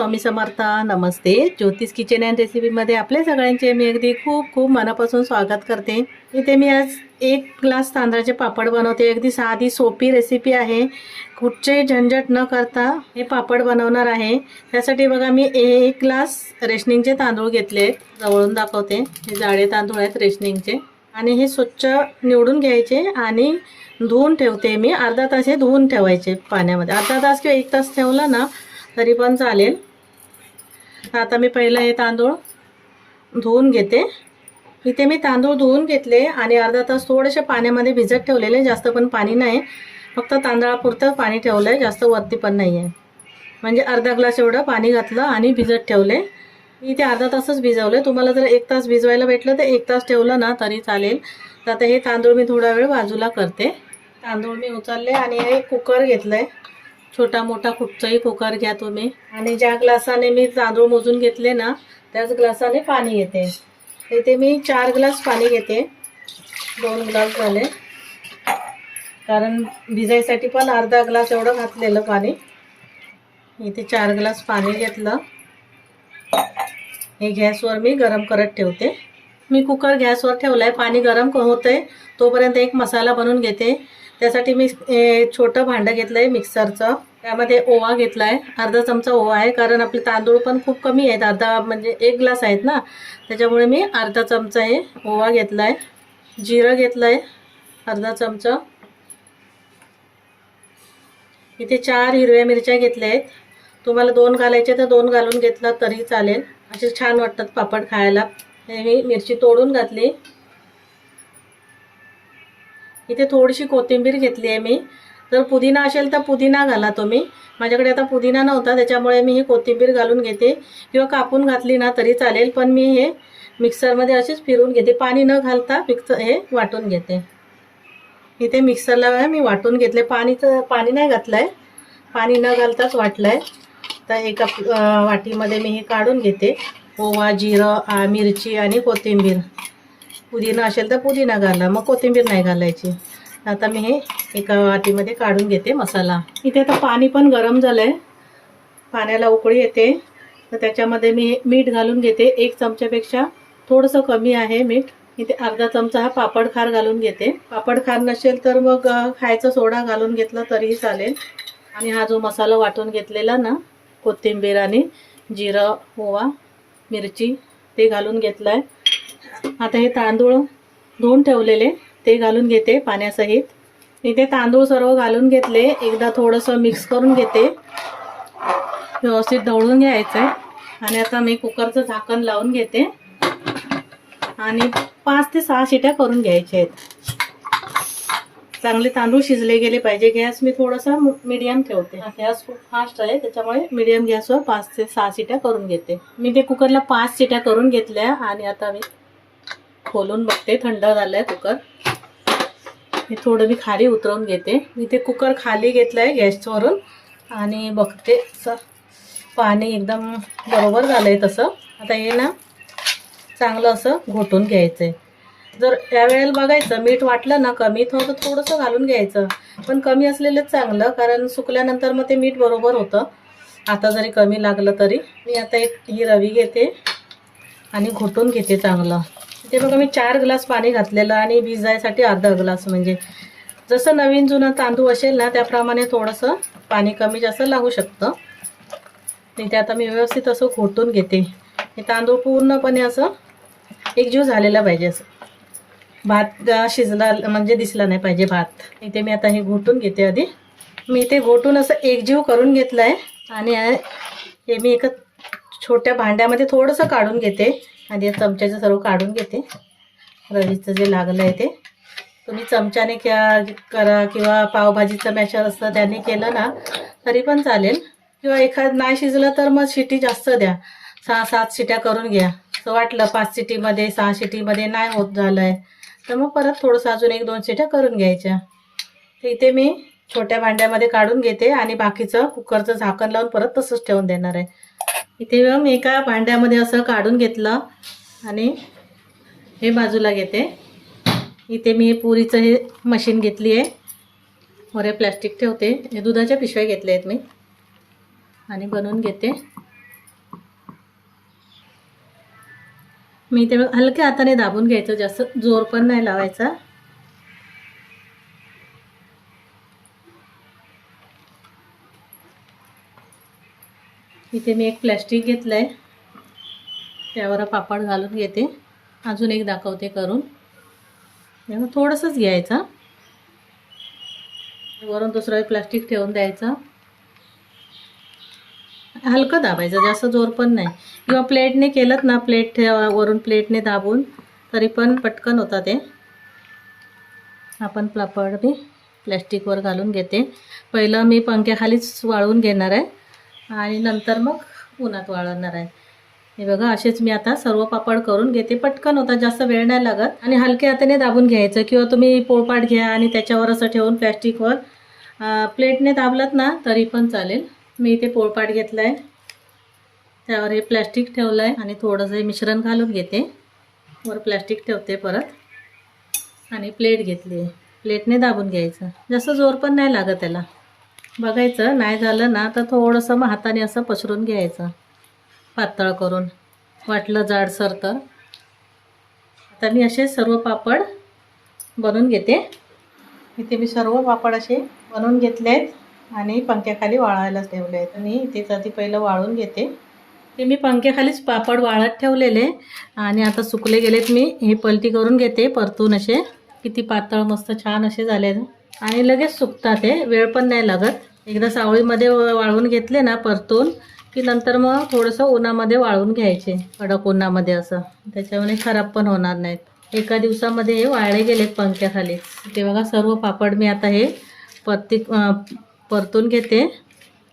स्वामी समर्थ. नमस्ते. ज्योतिष kitchen and रेसिपीमध्ये आपल्या सगळ्यांचे मी अगदी खूप खूप मनापासून स्वागत करते. इथे मी आज 1 ग्लास तांदळाचे पापड बनवते. अगदी साधी सोपी रेसिपी आहे. कुठचे झंझट न करता हे पापड बनवणार आहे. त्यासाठी बघा मी 1 ग्लास रेशनिंगचे तांदूळ घेतले. जवळून दाखवते. हे जाडे तांदूळ आहेत रेशनिंगचे आणि हे स्वच्छ निवडून घ्यायचे आणि धुवून ठेवते मी. अर्धा तास हे धुवून ठेवायचे पाण्यामध्ये. अर्धा तास किंवा 1 तास ठेवला ना तरी पण चालेल. आता मी पहिलं हे तांदूळ धुवून घेते. इथे मी तांदूळ धुवून घेतले आणि अर्धा तास थोडेसे पाण्यामध्ये भिजत ठेवलेले. जास्त पण पाणी नाही, फक्त तांदळापुरतं पाणी ठेवलं आहे, जास्त वरती पण नाही आहे. म्हणजे अर्धा ग्लास एवढं पाणी घातलं आणि भिजत ठेवले. इथे अर्धा तासच भिजवलं. तुम्हाला जर 1 तास भिजवायला भेटलं तर 1 तास ठेवलं ना तरी चालेल. तर आता हे तांदूळ मी थोडा वेळ बाजूला करते. तांदूळ मी उचलले आणि हे कुकर घेतलं आहे. छोटा मोठा कुठचाही कुकर घ्या तुम्ही. आणि ज्या ग्लासाने मी तांदूळ मोजून घेतले ना त्याच ग्लासाने पाणी घेते. इथे मी 4 ग्लास पाणी घेते. 2 ग्लास झाले, कारण भिजायसाठी पण अर्धा ग्लास एवढं घातलेलं पाणी. इथे 4 ग्लास पाणी घेतलं. हे गॅसवर मी गरम करत ठेवते. मी कुकर गॅसवर ठेवला आहे. पाणी गरम होतंय तोपर्यंत एक मसाला बनवून घेते. त्यासाठी मी छोटं भांडं घेतलं आहे मिक्सरचं. त्यामध्ये ओवा घेतला आहे. अर्धा चमचा ओवा आहे, कारण आपले तांदूळ पण खूप कमी आहेत. अर्धा म्हणजे 1 ग्लास आहेत ना, त्याच्यामुळे मी अर्धा चमचा हे ओवा घेतला आहे. जिरं घेतलं आहे अर्धा चमचा. इथे 4 हिरव्या मिरच्या घेतल्या आहेत. तुम्हाला 2 घालायचे तर 2 घालून घेतला तरी चालेल. असे छान वाटतात पापड खायला. हे मी मिरची तोडून घातली. इथे थोडीशी कोथिंबीर घेतली आहे मी. जर पुदिना असेल तर पुदिना घाला तुम्ही. माझ्याकडे आता पुदिना नव्हता त्याच्यामुळे मी ही कोथिंबीर घालून घेते, किंवा कापून घातली ना तरी चालेल. पण मी हे मिक्सरमध्ये असेच फिरवून घेते. पाणी न घालता हे वाटून घेते. इथे मिक्सरला मी वाटून घेतले. पाणी नाही घातलं आहे, पाणी न घालताच वाटलं आहे. तर एका वाटीमध्ये मी हे काढून घेते. ओवा, जिरं, मिरची आणि कोथिंबीर. पुदिना असेल तर पुदिना घाला, मग कोथिंबीर नाही घालायची. आता मी हे एका वाटीमध्ये काढून घेते मसाला. इथे आता पाणी पण गरम झालं आहे. पाण्याला उकळी येते तर त्याच्यामध्ये मी मीठ घालून घेते. 1 चमच्यापेक्षा थोडंसं कमी आहे मीठ. इथे अर्धा चमचा हा पापड खार घालून घेते. पापड खार नसेल तर मग खायचा सोडा घालून घेतला तरीही चालेल. आणि हा जो मसाला वाटून घेतलेला ना, कोथिंबीर आणि जिरं, ओवा, मिरची ते घालून घेतलं आहे. आता हे तांदूळ धुवून ठेवलेले ते घालून घेते पाण्यासहित. इथे तांदूळ सर्व घालून घेतले. एकदा थोडंसं मिक्स करून घेते. व्यवस्थित ढवळून घ्यायचं आहे. आणि आता मी कुकरचं झाकण लावून घेते आणि 5 ते 6 शिट्या करून घ्यायच्या आहेत. चांगले तांदूळ शिजले गेले पाहिजे. गॅस मी थोडासा मीडियम ठेवते. गॅस खूप फास्ट आहे त्याच्यामुळे मीडियम गॅसवर 5 ते 6 शिट्या करून घेते. मी ते कुकरला 5 शिट्या करून घेतल्या आणि आता मी खोलून बघते. थंड झालंय कुकर. हे थोडं मी खाली उतरवून घेते. मी ते कुकर खाली घेतलंय गॅसवरून आणि बघते पाणी एकदम बरोबर झालंय तसं. आता हे ना चांगलं असं घोटून घ्यायचंय. जर यावेळेला बघायचं मीठ वाटलं ना कमी, थोडंसं घालून घ्यायचं. पण कमी असलेलंच चांगलं, कारण सुकल्यानंतर मग ते मीठ बरोबर होतं. आता जरी कमी लागलं तरी. मी आता ही रवी घेते आणि घोटून घेते चांगलं. ते बघा मी 4 ग्लास पाणी घातलेलं आणि भिजायसाठी अर्धा ग्लास. म्हणजे जसं नवीन जुनं तांदूळ असेल ना त्याप्रमाणे थोडंसं पाणी कमी जास्त लागू शकतं. ते आता मी व्यवस्थित असं घोटून घेते. हे तांदूळ पूर्णपणे असं एकजीव झालेला पाहिजे. असं भात शिजला म्हणजे दिसला नाही पाहिजे भात. इथे मी आता हे घोटून घेते. आधी मी ते घोटून असं एकजीव करून घेतलं आहे. आणि हे मी एका छोट्या भांड्यामध्ये थोडंसं काढून घेते. आधी या चमच्याचं सर्व काढून घेते. रवीचं जे लागलं आहे ते तुम्ही चमच्याने करा, किंवा पावभाजीचं मॅशर असतं त्याने केलं ना तरी पण चालेल. किंवा एखाद नाही शिजलं तर मग शिटी जास्त द्या. 6-7 शिट्या करून घ्या. असं वाटलं 5 शिटीमध्ये 6 शिटीमध्ये नाही होत झालं आहे तर मग परत थोडंसं अजून 1-2 शिट्या करून घ्यायच्या. तर इथे मी छोट्या भांड्यामध्ये काढून घेते आणि बाकीचं कुकरचं झाकण लावून परत तसंच ठेवून देणार आहे. इथे मी एका भांड्यामध्ये असं काढून घेतलं आणि हे बाजूला घेते. इथे मी पुरीचं हे मशीन घेतली आहे. वर प्लास्टिक ठेवते. हे दुधाच्या पिशव्या घेतल्या आहेत मी आणि बनवून घेते. मी ते हलक्या हाताने दाबून घ्यायचं, जास्त जोर पण नाही लावायचा. इथे मी एक प्लॅस्टिक घेतलं आहे, त्यावर पापड घालून घेते. अजून एक दाखवते करून. थोडंसंच घ्यायचं, वरून दुसरं प्लास्टिक ठेवून द्यायचं. हलकं दाबायचं, जास्त जोर पण नाही. किंवा प्लेटने केलं ना, प्लेट वरून प्लेटने दाबून, तरी पण पटकन होतं ते. आपण पापड मी प्लॅस्टिकवर घालून घेते. पहिलं मी पंख्याखालीच वाळवून घेणार आहे आणि नंतर मग उन्हात वाळवणार आहे. हे बघा, असेच मी आता सर्व पापड करून घेते. पटकन होतात, जास्त वेळ नाही लागत. आणि हलक्या हाताने दाबून घ्यायचं, किंवा तुम्ही पोळपाट घ्या आणि त्याच्यावर असं ठेवून प्लॅस्टिकवर प्लेटने दाबलात ना तरी पण चालेल. मी इथे पोळपाट घेतला आहे, त्यावर हे प्लॅस्टिक ठेवलं आहे आणि थोडंसं हे मिश्रण घालून घेते. वर प्लॅस्टिक ठेवते परत आणि प्लेट घेतली आहे. प्लेटने दाबून घ्यायचं, जास्त जोर पण नाही लागत त्याला. बघायचं नाही झालं ना तर थोडंसं मग हाताने असं पसरून घ्यायचं, पातळ करून. वाटलं जाडसर तर. आता मी असे सर्व पापड बनवून घेते. इथे मी सर्व पापड असे बनवून घेतले आहेत आणि पंख्याखाली वाळायला ठेवले आहेत. आणि इथेच आधी पहिलं वाळून घेते. ते मी पंख्याखालीच पापड वाळत ठेवलेले आणि आता सुकले गेलेत. मी हे पलटी करून घेते परतून. असे किती पातळ मस्त छान असे झाले आणि लगेच सुकतात. ते वेळ पण नाही लागत. एकदा सावळीमध्ये वाळवून घेतले ना परतून, की नंतर मग थोडंसं उन्हामध्ये वाळवून घ्यायचे, कडक उन्हामध्ये असं. त्याच्यामुळे खराब पण होणार नाहीत. एका दिवसामध्ये हे वाळले गेलेत पंख्याखाली. ते बघा, सर्व पापड मी आता हे परतून घेते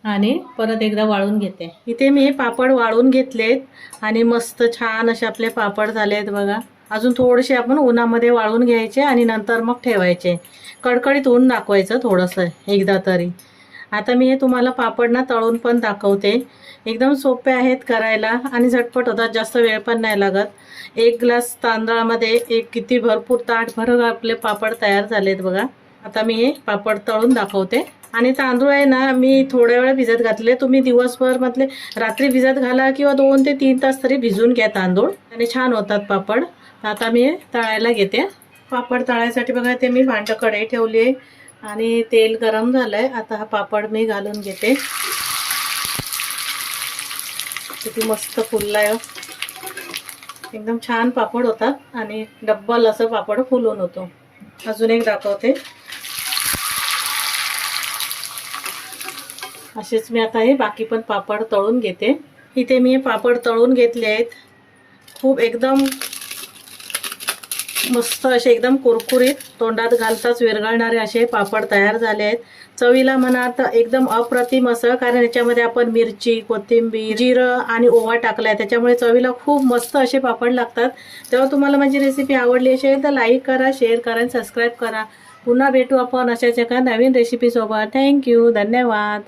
आणि परत एकदा वाळून घेते. इथे मी हे पापड वाळून घेतलेत आणि मस्त छान असे आपले पापड झाले आहेत बघा. अजून थोडेसे आपण उन्हामध्ये वाळवून घ्यायचे आणि नंतर मग ठेवायचे. कडकडीत ऊन दाखवायचं थोडंसं एकदा तरी. आता मी हे तुम्हाला पापड ना तळून पण दाखवते. एकदम सोपे आहेत करायला आणि झटपट होतात, जास्त वेळ पण नाही लागत. एक ग्लास तांदळामध्ये किती भरपूर ताटभर आपले पापड तयार झालेत बघा. आता मी हे पापड तळून दाखवते. आणि तांदूळ आहे ना, मी थोड्या वेळ भिजत घातले. तुम्ही दिवसभर म्हटले रात्री भिजत घाला किंवा 2 ते 3 तास तरी भिजून घ्या तांदूळ, आणि छान होतात पापड. आता मी तळायला घेते. पापड तळायसाठी बघा, ते मी भांड कढई ठेवली आहे आणि तेल गरम झालंय. आता हा पापड मी घालून घेते. किती मस्त फुललाय, एकदम छान पापड होतात आणि डब्बल असं पापड फुलून होतो. अजून एक दाखवते. असेच मी आता हे बाकी पण पापड तळून घेते. इथे मी हे पापड तळून घेतले आहेत. खूप एकदम मस्त असे, एकदम कुरकुरीत, तोंडात घालताच विरघळणारे असे पापड तयार झाले आहेत. चवीला म्हणा तर एकदम अप्रतिम असं, कारण याच्यामध्ये आपण मिरची, कोथिंबीर, जिरं आणि ओवा टाकलाय, त्याच्यामुळे चवीला खूप मस्त असे पापड लागतात. तेव्हा तुम्हाला माझी रेसिपी आवडली असेल तर लाईक करा, शेअर करा आणि सबस्क्राईब करा. पुन्हा भेटू आपण अशाच एका नवीन रेसिपीसोबत. थँक्यू, धन्यवाद.